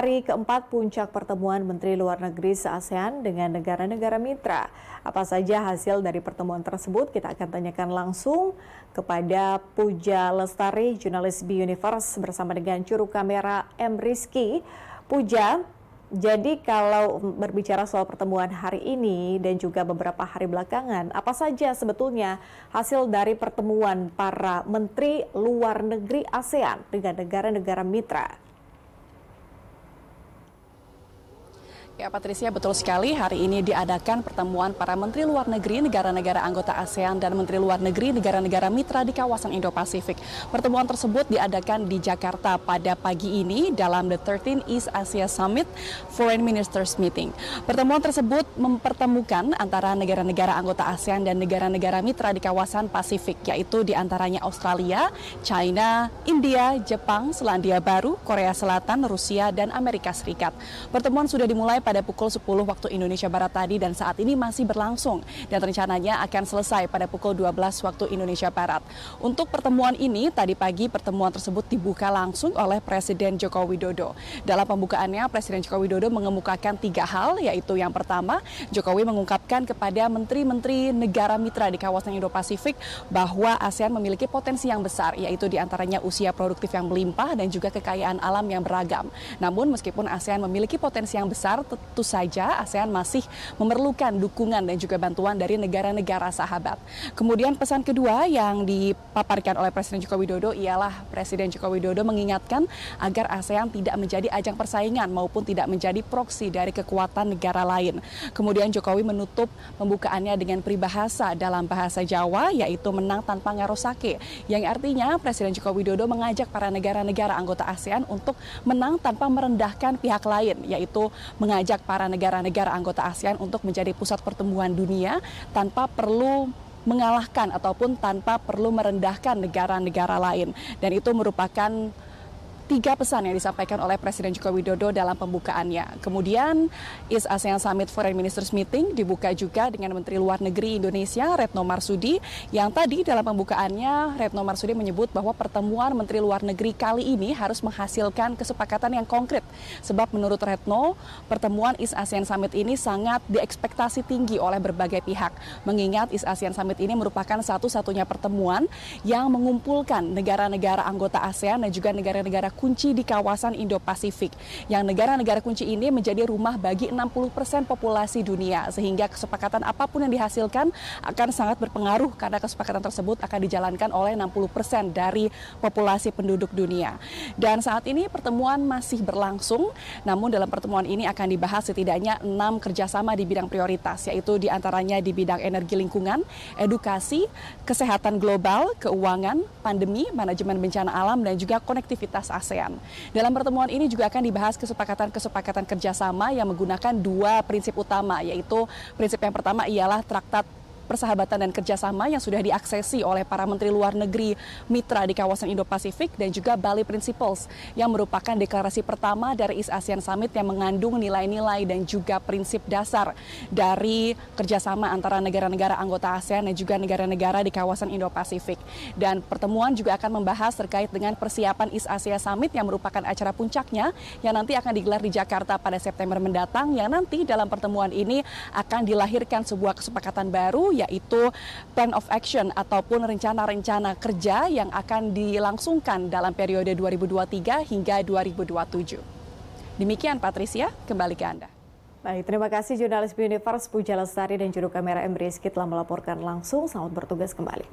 Hari keempat puncak pertemuan Menteri Luar Negeri se-ASEAN dengan negara-negara mitra. Apa saja hasil dari pertemuan tersebut? Kita akan tanyakan langsung kepada Puja Lestari, jurnalis B-Universe bersama dengan juru kamera M. Rizky. Puja, jadi kalau berbicara soal pertemuan hari ini dan juga beberapa hari belakangan, apa saja sebetulnya hasil dari pertemuan para Menteri Luar Negeri ASEAN dengan negara-negara mitra? Ya, Patricia, betul sekali. Hari ini diadakan pertemuan para Menteri Luar Negeri negara-negara anggota ASEAN dan Menteri Luar Negeri negara-negara mitra di kawasan Indo-Pasifik. Pertemuan tersebut diadakan di Jakarta pada pagi ini dalam The 13th East Asia Summit Foreign Ministers Meeting. Pertemuan tersebut mempertemukan antara negara-negara anggota ASEAN dan negara-negara mitra di kawasan Pasifik, yaitu di antaranya Australia, China, India, Jepang, Selandia Baru, Korea Selatan, Rusia, dan Amerika Serikat. Pertemuan sudah dimulai pada pukul 10 waktu Indonesia Barat tadi dan saat ini masih berlangsung dan rencananya akan selesai pada pukul 12 waktu Indonesia Barat. Untuk pertemuan ini, tadi pagi pertemuan tersebut dibuka langsung oleh Presiden Joko Widodo. Dalam pembukaannya, Presiden Joko Widodo mengemukakan 3 hal, yaitu yang pertama, Jokowi mengungkapkan kepada menteri-menteri negara mitra di kawasan Indo-Pasifik bahwa ASEAN memiliki potensi yang besar, yaitu diantaranya usia produktif yang melimpah dan juga kekayaan alam yang beragam. Namun meskipun ASEAN memiliki potensi yang besar, tentu saja ASEAN masih memerlukan dukungan dan juga bantuan dari negara-negara sahabat. Kemudian pesan kedua yang dipaparkan oleh Presiden Joko Widodo ialah Presiden Joko Widodo mengingatkan agar ASEAN tidak menjadi ajang persaingan maupun tidak menjadi proksi dari kekuatan negara lain. Kemudian Jokowi menutup pembukaannya dengan peribahasa dalam bahasa Jawa, yaitu menang tanpa ngarosake, yang artinya Presiden Joko Widodo mengajak para negara-negara anggota ASEAN untuk menang tanpa merendahkan pihak lain, yaitu mengajak para negara-negara anggota ASEAN untuk menjadi pusat pertumbuhan dunia tanpa perlu mengalahkan ataupun tanpa perlu merendahkan negara-negara lain. Dan itu merupakan 3 pesan yang disampaikan oleh Presiden Joko Widodo dalam pembukaannya. Kemudian East ASEAN Summit Foreign Ministers Meeting dibuka juga dengan Menteri Luar Negeri Indonesia Retno Marsudi, yang tadi dalam pembukaannya Retno Marsudi menyebut bahwa pertemuan Menteri Luar Negeri kali ini harus menghasilkan kesepakatan yang konkret. Sebab menurut Retno, pertemuan East ASEAN Summit ini sangat diekspektasi tinggi oleh berbagai pihak. Mengingat East ASEAN Summit ini merupakan satu-satunya pertemuan yang mengumpulkan negara-negara anggota ASEAN dan juga negara-negara kunci di kawasan Indo-Pasifik. Yang negara-negara kunci ini menjadi rumah bagi 60% populasi dunia, sehingga kesepakatan apapun yang dihasilkan akan sangat berpengaruh karena kesepakatan tersebut akan dijalankan oleh 60% dari populasi penduduk dunia. Dan saat ini pertemuan masih berlangsung, namun dalam pertemuan ini akan dibahas setidaknya 6 kerjasama di bidang prioritas, yaitu diantaranya di bidang energi lingkungan, edukasi, kesehatan global, keuangan, pandemi, manajemen bencana alam, dan juga konektivitas ASEAN. Dalam pertemuan ini juga akan dibahas kesepakatan kerjasama yang menggunakan 2 prinsip utama, yaitu prinsip yang pertama ialah Traktat Persahabatan dan Kerjasama yang sudah diaksesi oleh para Menteri Luar Negeri mitra di kawasan Indo-Pasifik, dan juga Bali Principles yang merupakan deklarasi pertama dari East ASEAN Summit yang mengandung nilai-nilai dan juga prinsip dasar dari kerjasama antara negara-negara anggota ASEAN dan juga negara-negara di kawasan Indo-Pasifik. Dan pertemuan juga akan membahas terkait dengan persiapan East Asia Summit yang merupakan acara puncaknya yang nanti akan digelar di Jakarta pada September mendatang, yang nanti dalam pertemuan ini akan dilahirkan sebuah kesepakatan baru, yaitu Plan of Action ataupun rencana-rencana kerja yang akan dilangsungkan dalam periode 2023 hingga 2027. Demikian Patricia, kembali ke Anda. Baik, terima kasih jurnalis B-Universe Puja Lestari dan juru kamera M. Rizky telah melaporkan langsung. Selamat bertugas kembali.